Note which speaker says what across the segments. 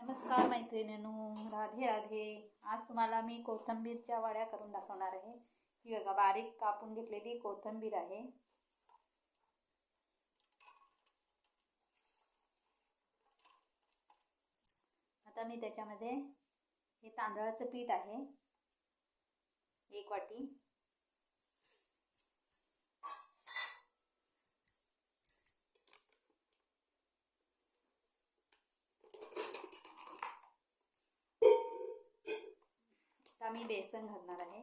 Speaker 1: नमस्कार मैत्रिणींनो, राधे राधे. आज तुम्हाला मी कोथिंबीरच्या वड्या करून दाखवणार आहे. ही बघा, बारीक कापून घेतलेली कोथिंबीर आहे. आता मी त्याच्यामध्ये हे तांदळाचं पीठ आहे 1 वाटी, आता मी बेसन घालणार आहे.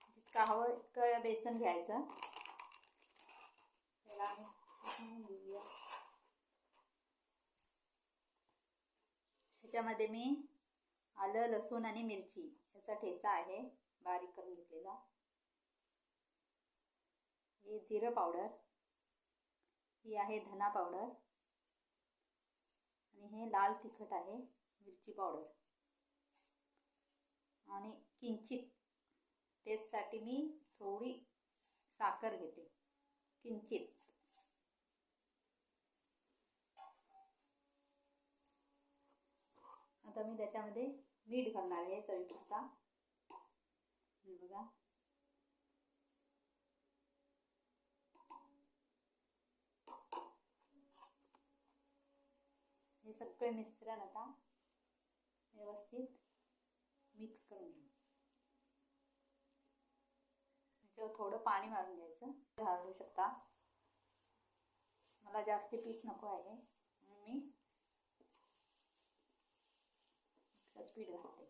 Speaker 1: जितका हवं इतकं बेसन घ्यायचं. त्याच्यामध्ये मी आलं, लसूण आणि मिरची याचा ठेचा आहे बारीक करून घेतलेला. हे जिरं पावडर, ही आहे धना पावडर, आणि हे लाल तिखट आहे मिरची पावडर, आणि किंचित टेस्टसाठी मी थोडी साखर घेते, किंचित. आता मी त्याच्यामध्ये मीठ घालणार आहे चवीपुरता. बघा, हे सगळे मिश्रण आता व्यवस्थित मिक्स करून घेऊ. त्याच्यावर थोडं पाणी मारून घ्यायचं. घालू शकता, मला जास्त पीठ नको आहे म्हणून मी पीठ घालते.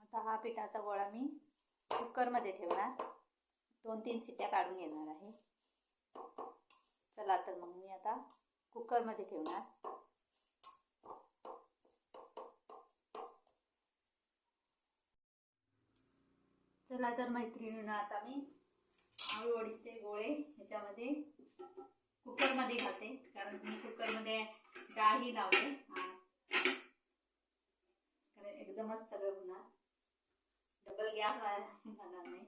Speaker 1: आता हा पिठाचा गोळा मी कुकरमध्ये ठेवणार. 2-3 शिट्ट्या काढून घेणार आहे. चला तर मग मी आता कुकरमध्ये ठेवणार. चला तर मैत्रिणींनो, आता मी आळूवडीचे गोळे ह्याच्यामध्ये कुकरमध्ये घालते, कारण मी कुकरमध्ये डाळही लावते, कारण एकदमच सगळं होणार, डबल गॅस जाणार नाही.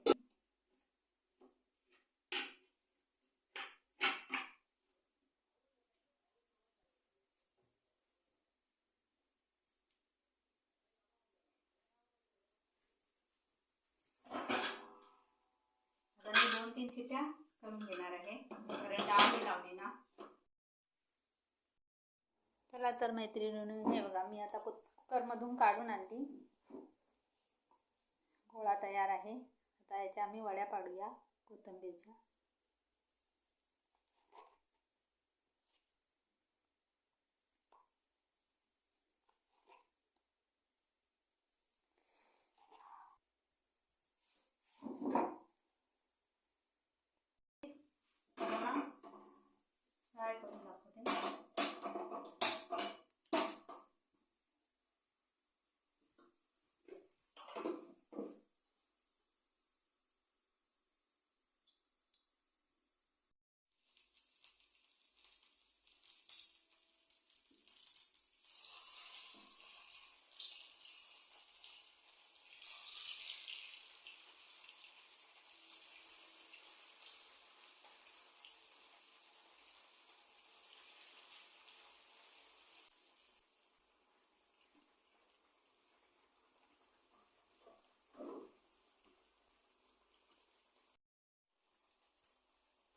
Speaker 1: आता मी 2-3 शिट्ट्या करून घेणार आहे, कारण डाळ लावली ना. चला तर मैत्रिणींनो, हे बघा, मी आता कुकरमधून काढून आणली. गोळा तयार आहे. आता याच्या आम्ही वड्या पाडूया कोथिंबीरच्या. फ्राय करून दाखवते.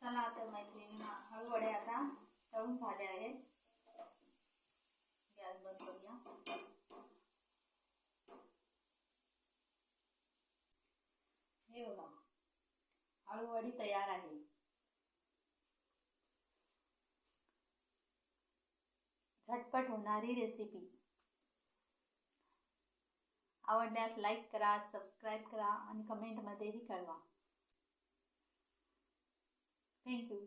Speaker 1: चला तर मैत्रिणींनो, आळूवडे आता तळून झाले आहेत. गॅस बंद करूया. हे बघा, आळूवडी तयार आहे. झटपट होणारी रेसिपी. आवडल्यास लाईक करा, सबस्क्राईब करा आणि कमेंटमध्येही कळवा. Thank you.